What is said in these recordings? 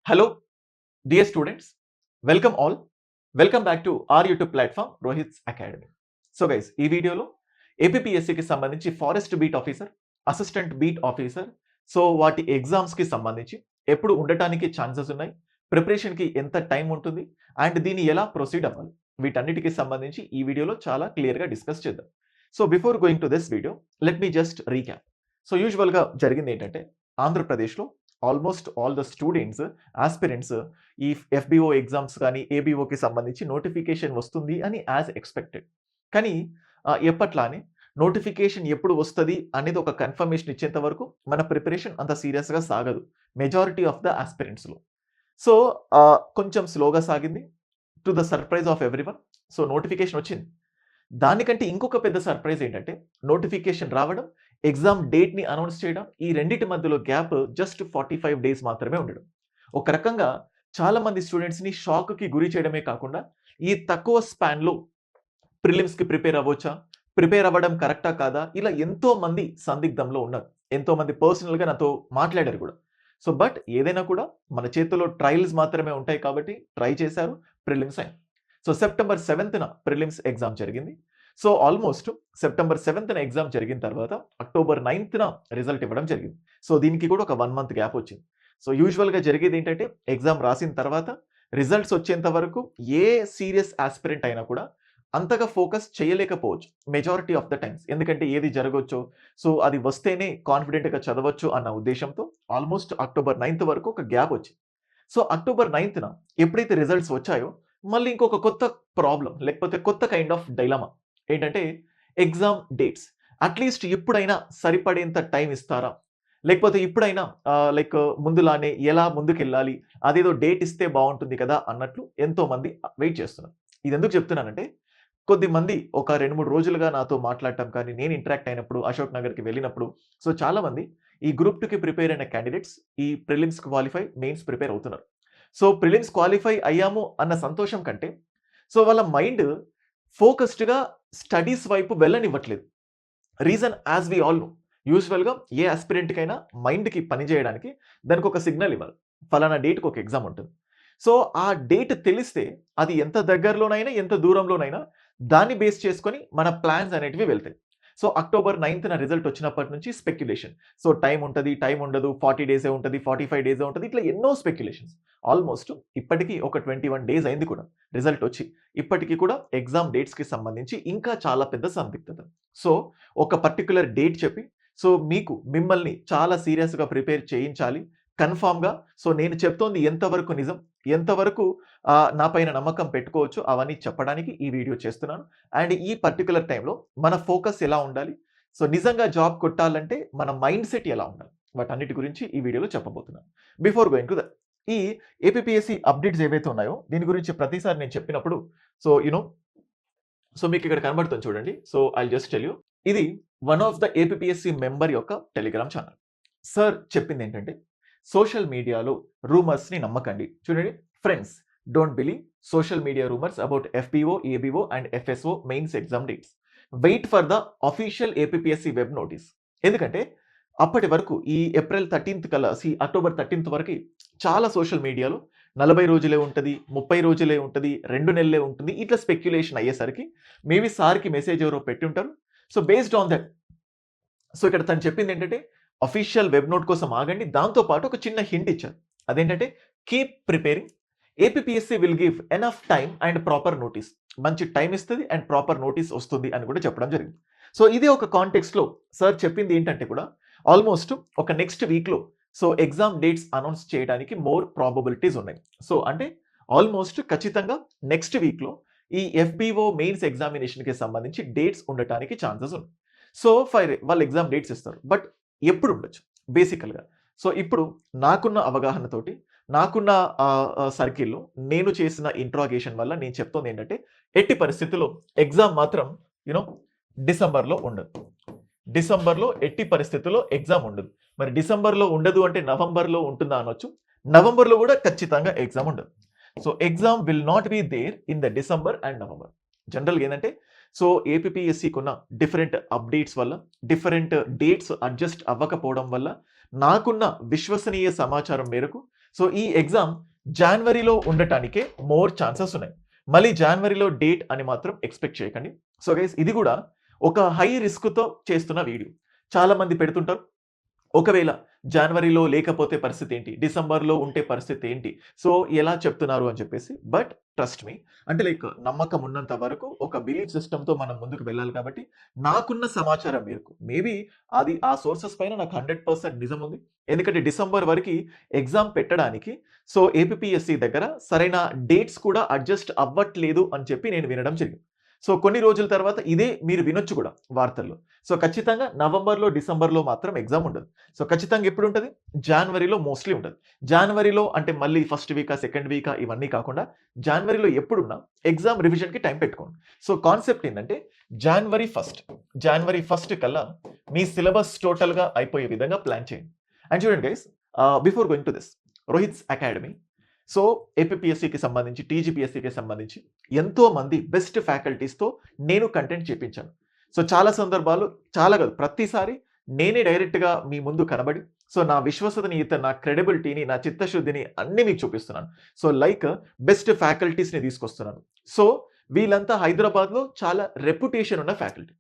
Hello, dear students. Welcome all. Welcome back to our YouTube platform, Rohit's Academy. So guys ఈ వీడియోలో ఏపీపీఎస్సీకి సంబంధించి forest beat officer, assistant beat officer, so వాటి ఎగ్జామ్స్కి సంబంధించి ఎప్పుడు ఉండటానికి ఛాన్సెస్ ఉన్నాయి, ప్రిపరేషన్కి ఎంత టైం ఉంటుంది అండ్ దీన్ని ఎలా ప్రొసీడ్ అవ్వాలి, వీటన్నిటికి సంబంధించి ఈ వీడియోలో చాలా క్లియర్గా డిస్కస్ చేద్దాం. So before going to this video let me just recap. So యూజువల్గా జరిగింది ఏంటంటే ఆంధ్రప్రదేశ్లో almost all the students, aspirants ఈ ఎఫ్బిఓ ఎగ్జామ్స్ కానీ ఏబిఓకి సంబంధించి నోటిఫికేషన్ వస్తుంది అని యాజ్ ఎక్స్పెక్టెడ్. కానీ ఎప్పట్లానే నోటిఫికేషన్ ఎప్పుడు వస్తుంది అనేది ఒక కన్ఫర్మేషన్ ఇచ్చేంత వరకు మన ప్రిపరేషన్ అంత సీరియస్గా సాగదు మెజారిటీ ఆఫ్ ద ఆస్పిరెంట్స్లో. సో కొంచెం స్లోగా సాగింది to the surprise of everyone. So notification వచ్చింది. దానికంటే ఇంకొక పెద్ద సర్ప్రైజ్ ఏంటంటే నోటిఫికేషన్ రావడం, ఎగ్జామ్ డేట్ని అనౌన్స్ చేయడం, ఈ రెండింటి మధ్యలో గ్యాప్ జస్ట్ 45 డేస్ మాత్రమే ఉండడం. ఒక రకంగా చాలా మంది స్టూడెంట్స్ని షాక్కి గురి చేయడమే కాకుండా ఈ తక్కువ స్పాన్లో ప్రిలిమ్స్కి ప్రిపేర్ అవ్వచ్చా, ప్రిపేర్ అవ్వడం కరెక్టా కాదా, ఇలా ఎంతో మంది సందిగ్ధంలో ఉన్నారు. ఎంతో మంది పర్సనల్గా నాతో మాట్లాడారు కూడా. సో బట్ ఏదైనా కూడా మన చేతిలో ట్రయల్స్ మాత్రమే ఉంటాయి కాబట్టి ట్రై చేశారు, ప్రిలిమ్స్ అయింది. సో సెప్టెంబర్ 7న ప్రిలిమ్స్ ఎగ్జామ్ జరిగింది. సో ఆల్మోస్ట్ సెప్టెంబర్ 7న ఎగ్జామ్ జరిగిన తర్వాత అక్టోబర్ 9న రిజల్ట్ ఇవ్వడం జరిగింది. సో దీనికి కూడా ఒక 1 మంత్ గ్యాప్ వచ్చింది. సో యూజువల్గా జరిగేది ఏంటంటే ఎగ్జామ్ రాసిన తర్వాత రిజల్ట్స్ వచ్చేంత వరకు ఏ సీరియస్ ఆస్పిరెంట్ అయినా కూడా అంతగా ఫోకస్ చేయలేకపోవచ్చు మెజారిటీ ఆఫ్ ద టైమ్స్. ఎందుకంటే ఏది జరగవచ్చో, సో అది వస్తేనే కాన్ఫిడెంట్గా చదవచ్చు అన్న ఉద్దేశంతో ఆల్మోస్ట్ అక్టోబర్ 9th వరకు ఒక గ్యాప్ వచ్చింది. సో అక్టోబర్ 9న ఎప్పుడైతే రిజల్ట్స్ వచ్చాయో మళ్ళీ ఇంకొక కొత్త ప్రాబ్లం లేకపోతే కొత్త కైండ్ ఆఫ్ డైలమా ఏంటంటే ఎగ్జామ్ డేట్స్. అట్లీస్ట్ ఇప్పుడైనా సరిపడేంత టైం ఇస్తారా, లేకపోతే ఇప్పుడైనా లైక్ ముందులానే ఎలా ముందుకెళ్ళాలి, అదేదో డేట్ ఇస్తే బాగుంటుంది కదా అన్నట్లు ఎంతో మంది వెయిట్ చేస్తున్నారు. ఇది ఎందుకు చెప్తున్నానంటే కొద్దిమంది ఒక 2-3 రోజులుగా నాతో మాట్లాడటం కానీ, నేను ఇంటరాక్ట్ అయినప్పుడు అశోక్ నగర్కి వెళ్ళినప్పుడు, సో చాలామంది ఈ గ్రూప్ 2కి ప్రిపేర్ అయిన క్యాండిడేట్స్ ఈ ప్రిలిమ్స్ క్వాలిఫై, మెయిన్స్ ప్రిపేర్ అవుతున్నారు. సో ప్రిలిమ్స్ క్వాలిఫై అయ్యాము అన్న సంతోషం కంటే సో వాళ్ళ మైండ్ ఫోకస్డ్గా స్టడీస్ వైపు వెళ్ళనివ్వట్లేదు. Reason as we all know, యూజువల్గా ఏ ఆస్పిరెంట్కైనా మైండ్కి పని చేయడానికి దానికి ఒక సిగ్నల్ ఇవ్వాలి. ఫలానా డేట్కి ఒక ఎగ్జామ్ ఉంటుంది. సో ఆ డేట్ తెలిస్తే అది ఎంత దగ్గరలోనైనా ఎంత దూరంలోనైనా దాన్ని బేస్ చేసుకొని మన ప్లాన్స్ అనేటివి వెళ్తాయి. సో అక్టోబర్ 9న రిజల్ట్ వచ్చినప్పటి నుంచి స్పెక్యులేషన్. సో టైం ఉంటుంది, టైం ఉండదు, 40 డేసే ఉంటుంది, 45 డేసే ఉంటుంది, ఇట్లా ఎన్నో స్పెక్యులేషన్స్. ఆల్మోస్ట్ ఇప్పటికీ ఒక 21 డేస్ అయింది కూడా రిజల్ట్ వచ్చి. ఇప్పటికీ కూడా ఎగ్జామ్ డేట్స్కి సంబంధించి ఇంకా చాలా పెద్ద సందిగ్ధత. సో ఒక పర్టికులర్ డేట్ చెప్పి సో మిమ్మల్ని చాలా సీరియస్గా ప్రిపేర్ చేయించాలి కన్ఫామ్గా. సో నేను చెప్తోంది ఎంతవరకు నిజం, ఎంతవరకు నా పైన నమ్మకం పెట్టుకోవచ్చు అవన్నీ చెప్పడానికి ఈ వీడియో చేస్తున్నాను. అండ్ ఈ పర్టికులర్ టైంలో మన ఫోకస్ ఎలా ఉండాలి, సో నిజంగా జాబ్ కొట్టాలంటే మన మైండ్ సెట్ ఎలా ఉండాలి, వాటన్నిటి గురించి ఈ వీడియోలో చెప్పబోతున్నాను. బిఫోర్ గోయింగ్ టు ద ఈ ఏపీపీఎస్సీ అప్డేట్స్ ఏవైతే ఉన్నాయో దీని గురించి ప్రతిసారి నేను చెప్పినప్పుడు సో సో మీకు ఇక్కడ కనబడుతుంది చూడండి. So I just tell you, ఇది one of the APPSC member యొక్క టెలిగ్రామ్ ఛానల్. సార్ చెప్పింది ఏంటంటే సోషల్ మీడియాలో రూమర్స్ని నమ్మకండి. చూడండి friends, don't believe social media rumours about FBO, ABO and FSO mains exam dates. Wait for the official APPSC web notice. ఎందుకంటే అప్పటి వరకు ఈ ఏప్రిల్ 13th కల్లా అక్టోబర్ 13th వరకు చాలా సోషల్ మీడియాలో 40 రోజులే ఉంటుంది, 30 రోజులే ఉంటుంది, 2 నెలలే ఉంటుంది, ఇట్లా స్పెక్యులేషన్ అయ్యేసరికి మేబీ సార్కి మెసేజ్ ఎవరో పెట్టి ఉంటారు. So based on that so ఇక్కడ తను చెప్పింది ఏంటంటే అఫీషియల్ వెబ్ నోట్ కోసం ఆగండి. దాంతోపాటు ఒక చిన్న హింట్ ఇచ్చారు. అదేంటంటే keep preparing, APPSC will give enough time and proper notice. మంచి టైం ఇస్తుంది అండ్ ప్రాపర్ నోటీస్ వస్తుంది అని కూడా చెప్పడం జరిగింది. సో ఇదే ఒక కాంటెక్స్ట్లో సార్ చెప్పింది ఏంటంటే కూడా ఆల్మోస్ట్ ఒక నెక్స్ట్ వీక్లో సో ఎగ్జామ్ డేట్స్ అనౌన్స్ చేయడానికి మోర్ ప్రాబబిలిటీస్ ఉన్నాయి. సో అంటే ఆల్మోస్ట్ ఖచ్చితంగా నెక్స్ట్ వీక్లో ఈ ఎఫ్బిఓ మెయిన్స్ ఎగ్జామినేషన్కి సంబంధించి డేట్స్ ఉండటానికి ఛాన్సెస్ ఉన్నాయి. సో వాళ్ళు ఎగ్జామ్ డేట్స్ ఇస్తారు, బట్ ఎప్పుడు ఉండొచ్చు బేసికల్గా. సో ఇప్పుడు నాకున్న అవగాహనతోటి, నాకున్న సర్కిల్లో నేను చేసిన ఇంట్రాగేషన్ వల్ల నేను చెప్తోంది ఏంటంటే ఎట్టి పరిస్థితుల్లో ఎగ్జామ్ మాత్రం డిసెంబర్లో ఉండదు. డిసెంబర్లో ఎట్టి పరిస్థితుల్లో ఎగ్జామ్ ఉండదు. మరి డిసెంబర్లో ఉండదు అంటే నవంబర్లో ఉంటుందా అనొచ్చు. నవంబర్లో కూడా ఖచ్చితంగా ఎగ్జామ్ ఉండదు. So exam will not be there in the December and November. జనరల్గా ఏంటంటే సో ఏపీపీఎస్సీకి ఉన్న డిఫరెంట్ అప్డేట్స్ వల్ల, డిఫరెంట్ డేట్స్ అడ్జస్ట్ అవ్వకపోవడం వల్ల, నాకున్న విశ్వసనీయ సమాచారం మేరకు సో ఈ ఎగ్జామ్ జాన్వరిలో ఉండటానికే మోర్ ఛాన్సెస్ ఉన్నాయి. మళ్ళీ జాన్వరిలో డేట్ అని మాత్రం ఎక్స్‌పెక్ట్ చేయకండి. సో గైస్ ఇది కూడా ఒక హై రిస్క్‌తో చేస్తున్న వీడియో. చాలా మంది పెడుతుంటారు. ఒకవేళ జాన్వరిలో లేకపోతే పరిస్థితి ఏంటి? డిసెంబర్‌లో ఉంటే పరిస్థితి ఏంటి? సో ఎలా చెప్తున్నారు అని చెప్పేసి. బట్ ట్రస్ట్ మీ, అంటే లైక్ నమ్మకం ఉన్నంత వరకు ఒక బిలీఫ్ సిస్టమ్‌తో మనం ముందుకు వెళ్ళాలి కాబట్టి, నాకున్న సమాచారం మేరకు మేబీ అది ఆ సోర్సెస్ పైన నాకు 100% నిజం ఉంది. ఎందుకంటే డిసెంబర్ వరకి ఎగ్జామ్ పెట్టడానికి సో ఏపీపీఎస్సీ దగ్గర సరైన డేట్స్ కూడా అడ్జస్ట్ అవ్వట్లేదు అని చెప్పి నేను వినడం జరిగింది. సో కొన్ని రోజుల తర్వాత ఇదే మీరు వినొచ్చు కూడా వార్తల్లో. సో ఖచ్చితంగా నవంబర్‌లో, డిసెంబర్‌లో మాత్రం ఎగ్జామ్ ఉండదు. సో ఖచ్చితంగా ఎప్పుడుంటది? జాన్వరిలో మోస్ట్‌లీ ఉంటది. జాన్వరిలో అంటే మళ్ళీ ఫస్ట్ వీకా, సెకండ్ వీకా ఇవన్నీ కాకుండా జాన్వరిలో ఎప్పుడున్నా ఎగ్జామ్ రివిజన్‌కి టైం పెట్టుకోండి. సో కాన్సెప్ట్ ఏంటంటే జాన్వరి ఫస్ట్ కల్లా మీ సిలబస్ టోటల్‌గా అయిపోయే విధంగా ప్లాన్ చేయండి. అండ్ చూడండి guys, before going to this Rohit's academy. So ఏపీపీఎస్సీకి సంబంధించి, టీజీపీఎస్సీకి సంబంధించి ఎంతో మంది బెస్ట్ ఫ్యాకల్టీస్‌తో నేను కంటెంట్ చేపించాను. సో చాలా సందర్భాలు, చాలా కాదు ప్రతిసారి నేనే డైరెక్ట్‌గా మీ ముందు కనబడి సో నా విశ్వసనీయత, నా క్రెడిబిలిటీని, నా చిత్తశుద్ధిని అన్నీ మీకు చూపిస్తున్నాను. సో లైక్ బెస్ట్ ఫ్యాకల్టీస్‌ని తీసుకొస్తున్నాను. సో వీళ్ళంతా హైదరాబాద్‌లో చాలా రెప్యుటేషన్ ఉన్న ఫ్యాకల్టీ.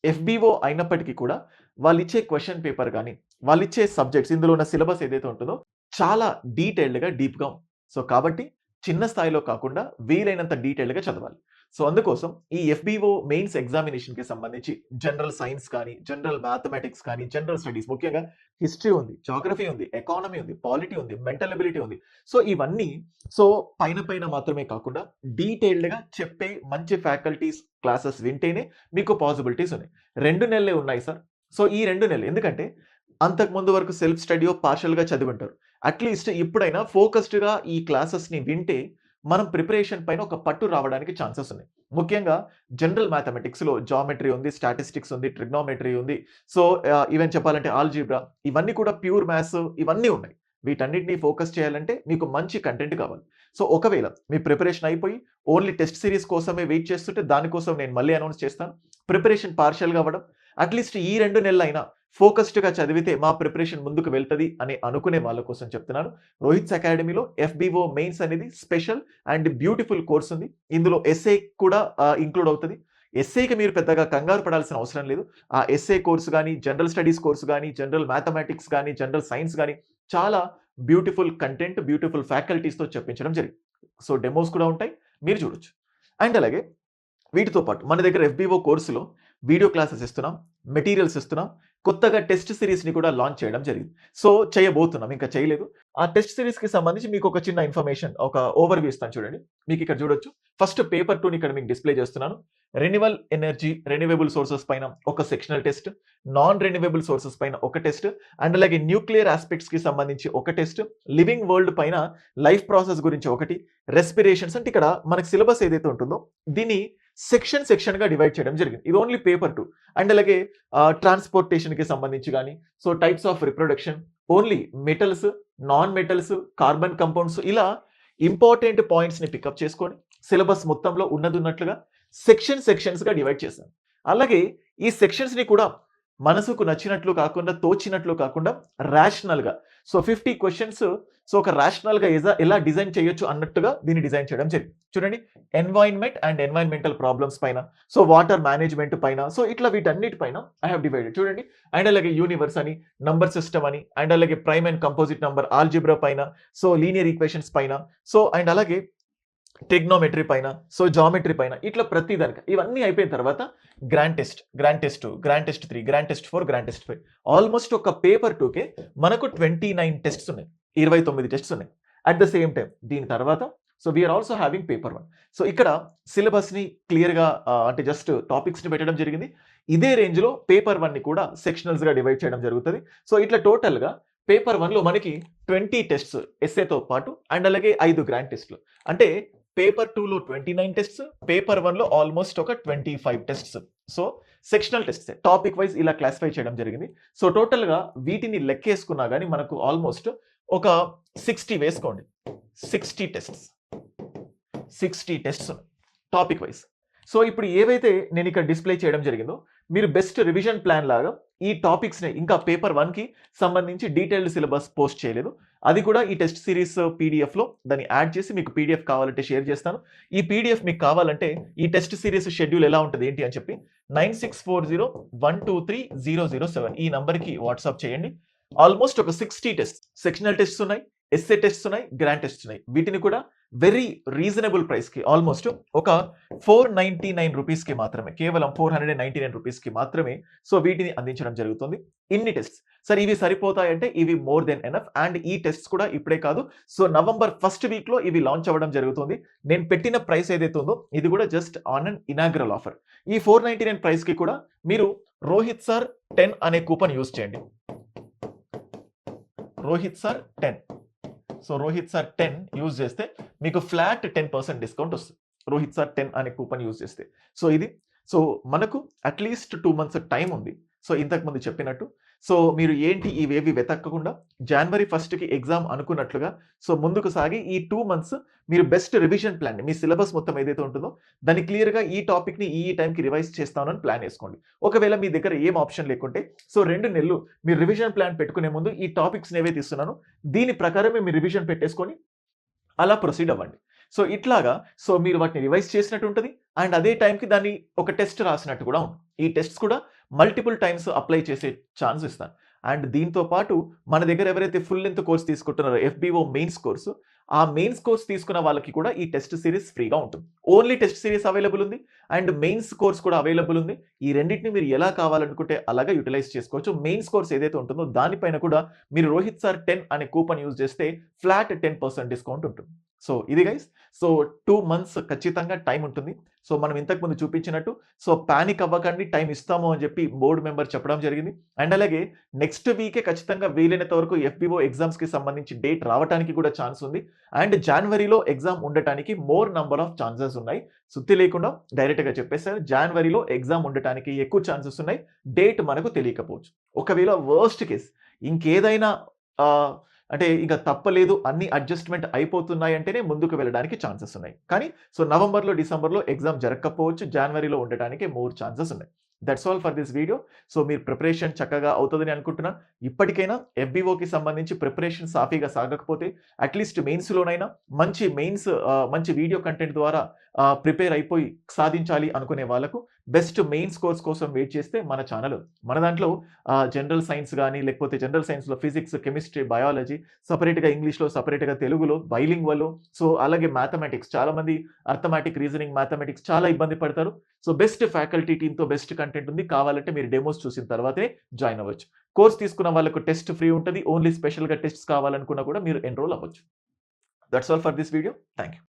ఎఫ్‌బీఓ అయినప్పటికీ కూడా వాళ్ళిచ్చే క్వెషన్ పేపర్ గాని, వాళ్ళిచ్చే సబ్జెక్ట్స్ ఇందులో ఉన్న సిలబస్ ఏదైతే ఉంటుందో చాలా డీటెయిల్డ్‌గా, డీప్‌గా ఉంది. సో కాబట్టి చిన్న స్థాయిలో కాకుండా వీలైనంత డీటెయిల్డ్‌గా చదవాలి. సో అందుకోసం ఈ ఎఫ్‌బీఓ మెయిన్స్ ఎగ్జామినేషన్‌కి సంబంధించి జనరల్ సైన్స్ కానీ, జనరల్ మ్యాథమెటిక్స్ కానీ, జనరల్ స్టడీస్ ముఖ్యంగా హిస్టరీ ఉంది, జియోగ్రఫీ ఉంది, ఎకానమీ ఉంది, పాలిటీ ఉంది, మెంటల్ ఎబిలిటీ ఉంది. సో ఇవన్నీ సో పైన మాత్రమే కాకుండా డీటెయిల్డ్‌గా చెప్పే మంచి ఫ్యాకల్టీస్ క్లాసెస్ వింటేనే మీకు పాసిబిలిటీస్ ఉన్నాయి. 2 నెలలే ఉన్నాయి సార్. సో ఈ 2 నెలలు ఎందుకంటే అంతకుముందు వరకు సెల్ఫ్ స్టడీయో పార్షియల్‌గా చదివుంటారు. అట్‌లీస్ట్ ఇప్పుడైనా ఫోకస్డ్‌గా ఈ క్లాసెస్‌ని వింటే మనం ప్రిపరేషన్ పైన ఒక పట్టు రావడానికి ఛాన్సెస్ ఉన్నాయి. ముఖ్యంగా జనరల్ మ్యాథమెటిక్స్‌లో జియోమెట్రీ ఉంది, స్టాటిస్టిక్స్ ఉంది, ట్రిగ్నోమెట్రీ ఉంది. సో ఈవెన్ చెప్పాలంటే ఆల్జీబ్రా ఇవన్నీ కూడా ప్యూర్ మ్యాథ్స్ ఇవన్నీ ఉన్నాయి. వీటన్నిటిని ఫోకస్ చేయాలంటే మీకు మంచి కంటెంట్ కావాలి. సో ఒకవేళ మీ ప్రిపరేషన్ అయిపోయి ఓన్లీ టెస్ట్ సీరీస్ కోసమే వెయిట్ చేస్తుంటే దానికోసం నేను మళ్ళీ అనౌన్స్ చేస్తాను. ప్రిపరేషన్ పార్షియల్‌గా అవ్వడం అట్‌లీస్ట్ ఈ 2 నెలలైనా ఫోకస్డ్‌గా చదివితే మా ప్రిపరేషన్ ముందుకు వెళ్తది అని అనుకునే వాళ్ళ కోసం చెప్తున్నాను. రోహిత్స్ అకాడమీలో ఎఫ్‌బీఓ మెయిన్స్ అనేది స్పెషల్ అండ్ బ్యూటిఫుల్ కోర్స్ ఉంది. ఇందులో ఎస్ఏ కూడా ఇంక్లూడ్ అవుతది. ఎస్ఏకి మీరు పెద్దగా కంగారు పడాల్సిన అవసరం లేదు. ఆ ఎస్ఏ కోర్స్ గాని, జనరల్ స్టడీస్ కోర్స్ గాని, జనరల్ మ్యాథమెటిక్స్ గాని, జనరల్ సైన్స్ గాని చాలా బ్యూటిఫుల్ కంటెంట్, బ్యూటిఫుల్ ఫ్యాకల్టీస్‌తో చెప్పించడం జరిగింది. సో డెమోస్ కూడా ఉంటాయి. మీరు చూడొచ్చు. అండ్ అలాగే వీటితో పాటు మన దగ్గర ఎఫ్‌బీఓ కోర్సులో వీడియో క్లాసెస్ ఇస్తున్నాం, మెటీరియల్స్ ఇస్తున్నాం. కొత్తగా టెస్ట్ సీరీస్‌ని కూడా లాంచ్ చేయడం జరిగింది. సో చేయబోతున్నాం. ఇంకా చేయలేదు. ఆ టెస్ట్ సీరీస్‌కి సంబంధించి మీకు ఒక చిన్న ఇన్ఫర్మేషన్, ఒక ఓవర్‌వ్యూ ఇస్తాను చూడండి. మీకు ఇక్కడ చూడొచ్చు. ఫస్ట్ పేపర్ 2ని ఇక్కడ మీకు డిస్‌ప్లే చేస్తున్నాను. రెన్యువల్ ఎనర్జీ, రెన్యూవబుల్ సోర్సెస్ పైన ఒక sectional test, non renewable sources పైన ఒక టెస్ట్, అండ్ అలాగే న్యూక్లియర్ యాస్పెక్ట్స్‌కి సంబంధించి ఒక టెస్ట్, లివింగ్ వరల్డ్ పైన లైఫ్ ప్రాసెస్ గురించి ఒకటి, రెస్పిరేషన్స్ అంటే ఇక్కడ మనకి సిలబస్ ఏదైతే ఉంటుందో దీన్ని సెక్షన్‌గా డివైడ్ చేయడం జరిగింది. ఇది ఓన్లీ పేపర్ 2. అండ్ అలాగే ట్రాన్స్‌పోర్టేషన్‌కి సంబంధించి గాని, so types of reproduction, only metals, non metals, carbon compounds ఇలా ఇంపార్టెంట్ పాయింట్స్‌ని పికప్ చేసుకొని సిలబస్ మొత్తంలో ఉన్నదున్నట్లుగా సెక్షన్స్‌గా డివైడ్ చేశాను. అలాగే ఈ సెక్షన్స్‌ని కూడా మనసుకు నచ్చినట్లు కాకుండా, తోచినట్లు కాకుండా రేషనల్‌గా సో 50 క్వెషన్స్ సో ఒక రేషనల్‌గా ఎలా డిజైన్ చేయొచ్చు అన్నట్టుగా దీన్ని డిజైన్ చేయడం జరిగింది. చూడండి, ఎన్వైర్న్మెంట్ అండ్ ఎన్వైర్న్మెంటల్ ప్రాబ్లమ్స్ పైన, సో వాటర్ మేనేజ్మెంట్ పైన, సో ఇట్లా వీటన్నిటి పైన ఐ హావ్ డివైడెడ్. చూడండి, అండ్ అలాగే యూనివర్స్ అని, నంబర్ సిస్టమ్ అని, అండ్ అలాగే prime and composite number, algebra పైన, సో లీనియర్ ఈక్వేషన్స్ పైన, సో అండ్ అలాగే ట్రిగ్నోమెట్రీ పైన, సో జామెట్రీ పైన ఇట్లా ప్రతి దానికి ఇవన్నీ అయిపోయిన తర్వాత grand test 2, grand test 3, grand test 4, grand test 5 almost ఒక పేపర్ 2కే మనకు 29 టెస్ట్స్ ఉన్నాయి. 29 టెస్ట్స్ ఉన్నాయి. అట్ ద సేమ్ టైమ్ దీని తర్వాత so we are also having paper 1. సో ఇక్కడ సిలబస్‌ని క్లియర్‌గా అంటే జస్ట్ టాపిక్స్‌ని పెట్టడం జరిగింది. ఇదే రేంజ్‌లో పేపర్ 1ని కూడా సెక్షనల్స్‌గా డివైడ్ చేయడం జరుగుతది. సో ఇట్లా టోటల్‌గా పేపర్ 1లో మనకి 20 టెస్ట్స్ ఎస్సేతో పాటు అండ్ అలాగే 5 గ్రాండ్ టెస్ట్‌లు. అంటే పేపర్ 2లో 29 టెస్ట్స్, పేపర్ 1లో ఆల్మోస్ట్ ఒక 25 tests. So sectional tests topic wise ఇలా క్లాసిఫై చేయడం జరిగింది. సో టోటల్‌గా వీటిని లెక్కేసుకున్నా గాని మనకు ఆల్మోస్ట్ ఒక 60 వేసుకోండి. 60 టెస్ట్స్ టాపిక్ వైస్. సో ఇప్పుడు ఏవైతే నేను ఇక్కడ డిస్‌ప్లే చేయడం జరిగిందో, మీరు బెస్ట్ రివిజన్ ప్లాన్ లాగా ఈ టాపిక్స్‌ని ఇంకా పేపర్ 1కి సంబంధించి డీటెయిల్డ్ సిలబస్ పోస్ట్ చేయలేదు. అది కూడా ఈ టెస్ట్ సిరీస్ పీడీఎఫ్‌లో దాన్ని యాడ్ చేసి మీకు పీడీఎఫ్ కావాలంటే షేర్ చేస్తాను. ఈ పీడీఎఫ్ మీకు కావాలంటే ఈ టెస్ట్ సిరీస్ షెడ్యూల్ ఎలా ఉంటది ఏంటి అని చెప్పి 9640123007 ఈ నంబర్‌కి వాట్సాప్ చేయండి. ఆల్‌మోస్ట్ ఒక 60 టెస్ట్ సెక్షనల్ టెస్ట్స్ ఉన్నాయి, ఎస్సే టెస్ట్స్ ఉన్నాయి, గ్రాండ్ టెస్ట్స్ ఉన్నాయి. వీటిని కూడా వెరీ రీజనబుల్ ప్రైస్‌కి ఆల్‌మోస్ట్ ఒక ₹499కి మాత్రమే, కేవలం ₹499కి మాత్రమే సో వీటిని అందించడం జరుగుతుంది. ఇన్ని టెస్ట్స్. సర్ ఇవి సరిపోతాయంటే ఇవి మోర్ దెన్ ఎనఫ్ అండ్ ఈ టెస్ట్స్ కూడా ఇప్పుడే కాదు. సో నవంబర్ ఫస్ట్ వీక్‌లో ఇవి లాంచ్ అవ్వడం జరుగుతుంది. నేను పెట్టిన ప్రైస్ ఏదైతే ఉందో ఇది కూడా just on an inaugural offer. ఈ 499 ప్రైస్‌కి కూడా మీరు రోహిత్ సార్ 10 అనే కూపన్ యూజ్ చేయండి. Rohit sir 10. So Rohit sir 10 use చేస్తే మీకు ఫ్లాట్ 10% డిస్కౌంట్ వస్తుంది. రోహిత్ సార్ 10 అనే కూపన్ యూజ్ చేస్తే. సో ఇది సో మనకు అట్‌లీస్ట్ 2 మంత్స్ టైమ్ ఉంది. సో ఇంతకు ముందు చెప్పినట్టు. సో మీరు ఏంటి ఇవేవి వెతక్కకుండా జనవరి 1కి ఎగ్జామ్ అనుకున్నట్లుగా సో ముందుకు సాగి ఈ 2 మంత్స్ మీరు బెస్ట్ రివిజన్ ప్లాన్ మీ సిలబస్ మొత్తం ఏదైతే ఉంటుందో దాన్ని క్లియర్‌గా ఈ టాపిక్‌ని ఈ టైంకి రివైజ్ చేస్తాను అని ప్లాన్ చేసుకోండి. ఒకవేళ మీ దగ్గర ఏం ఆప్షన్ లేకుంటే సో 2 నెలలు మీరు రివిజన్ ప్లాన్ పెట్టుకునే ముందు ఈ టాపిక్స్‌ని ఏవైతే ఇస్తున్నానో దీని ప్రకారమే మీరు రివిజన్ పెట్టేసుకొని అలా ప్రొసీడ్ అవ్వండి. సో ఇట్లాగా సో మీరు వాటిని రివైజ్ చేసినట్టు ఉంటది. అండ్ అదే టైంకి దాన్ని ఒక టెస్ట్ రాసినట్టు కూడా ఉంటుంది. ఈ టెస్ట్స్ కూడా మల్టిపుల్ టైమ్స్ అప్లై చేసే ఛాన్స్ ఇస్తాను. అండ్ దీంతో పాటు మన దగ్గర ఎవరైతే ఫుల్ లెంగ్త్ కోర్స్ తీసుకుంటున్నారో ఎఫ్‌బీఓ మెయిన్స్ కోర్సు, ఆ మెయిన్స్ కోర్స్ తీసుకున్న వాళ్ళకి కూడా ఈ టెస్ట్ సీరీస్ ఫ్రీగా ఉంటుంది. ఓన్లీ టెస్ట్ సీరీస్ అవైలబుల్ ఉంది. అండ్ మెయిన్స్ కోర్స్ కూడా అవైలబుల్ ఉంది. ఈ రెండిటిని మీరు ఎలా కావాలనుకుంటే అలాగా యుటిలైజ్ చేసుకోవచ్చు. మెయిన్స్ కోర్స్ ఏదైతే ఉంటుందో దానిపైన కూడా మీరు రోహిత్ సార్ 10 అనే కూపన్ యూజ్ చేస్తే ఫ్లాట్ 10% డిస్కౌంట్ ఉంటుంది. సో ఇది గైస్. సో 2 మంత్స్ ఖచ్చితంగా టైం ఉంటుంది. సో మనం ఇంతకు ముందు చూపించినట్టు సో పానిక్ అవ్వకండి, టైం ఇస్తాము అని చెప్పి బోర్డ్ మెంబర్ చెప్పడం జరిగింది. అండ్ అలాగే నెక్స్ట్ వీకే ఖచ్చితంగా వీలైనంత వరకు ఎఫ్‌బీఓ ఎగ్జామ్స్‌కి సంబంధించి డేట్ రావటానికి కూడా ఛాన్స్ ఉంది. అండ్ జనవరిలో ఎగ్జామ్ ఉండటానికి మోర్ నంబర్ ఆఫ్ ఛాన్సెస్ ఉన్నాయి. సుత్తి లేకుండా డైరెక్ట్‌గా చెప్పేసారు. జనవరిలో ఎగ్జామ్ ఉండటానికి ఎక్కువ ఛాన్సెస్ ఉన్నాయి. డేట్ మనకు తెలియకపోవచ్చు. ఒకవేళ వర్స్ట్ కేస్ ఇంకేదైనా అంటే ఇక తప్పలేదు అన్ని అడ్జస్ట్‌మెంట్ అయిపోతున్నాయి అంటేనే ముందుకు వెళ్ళడానికి ఛాన్సెస్ ఉన్నాయి. కానీ సో నవంబర్‌లో, డిసెంబర్‌లో ఎగ్జామ్ జరగకపోవచ్చు. జనవరిలో ఉండటానికి మోర్ ఛాన్సెస్ ఉన్నాయి. That's all for this video. So మీరు ప్రిపరేషన్ చక్కగా అవుతదని అనుకుంటున్నాను. ఇప్పటికైనా ఎఫ్‌బీఓకి సంబంధించి ప్రిపరేషన్ సాఫీగా సాగకపోతే అట్‌లీస్ట్ మెయిన్స్‌లోనైనా మంచి వీడియో కంటెంట్ ద్వారా ప్రిపేర్ అయిపోయి సాధించాలి అనుకునే వాళ్ళకు బెస్ట్ మెయిన్స్ కోర్స్ కోసం వెయిట్ చేస్తే మన ఛానల్ ఉంది. మన దాంట్లో జనరల్ సైన్స్ గాని లేకపోతే జనరల్ సైన్స్‌లో ఫిజిక్స్, కెమిస్ట్రీ, బయాలజీ సెపరేట్‌గా ఇంగ్లీష్‌లో, సెపరేట్‌గా తెలుగులో, బైలింగ్వల్‌లో సో అలాగే మ్యాథమెటిక్స్ చాలామంది అర్థమెటిక్, రీజనింగ్, మ్యాథమెటిక్స్ చాలా ఇబ్బంది పడతారు. సో బెస్ట్ ఫ్యాకల్టీ టీమ్‌తో బెస్ట్ కంటెంట్ ఉంది. కావాలంటే మీరు డెమోస్ చూసిన తర్వాతే జాయిన్ అవ్వచ్చు. కోర్స్ తీసుకున్న వాళ్ళకు టెస్ట్ ఫ్రీ ఉంటది. ఓన్లీ స్పెషల్‌గా టెస్ట్స్ కావాలనుకున్నా కూడా మీరు ఎన్‌రోల్ అవ్వచ్చు. That's all for this video. Thank you.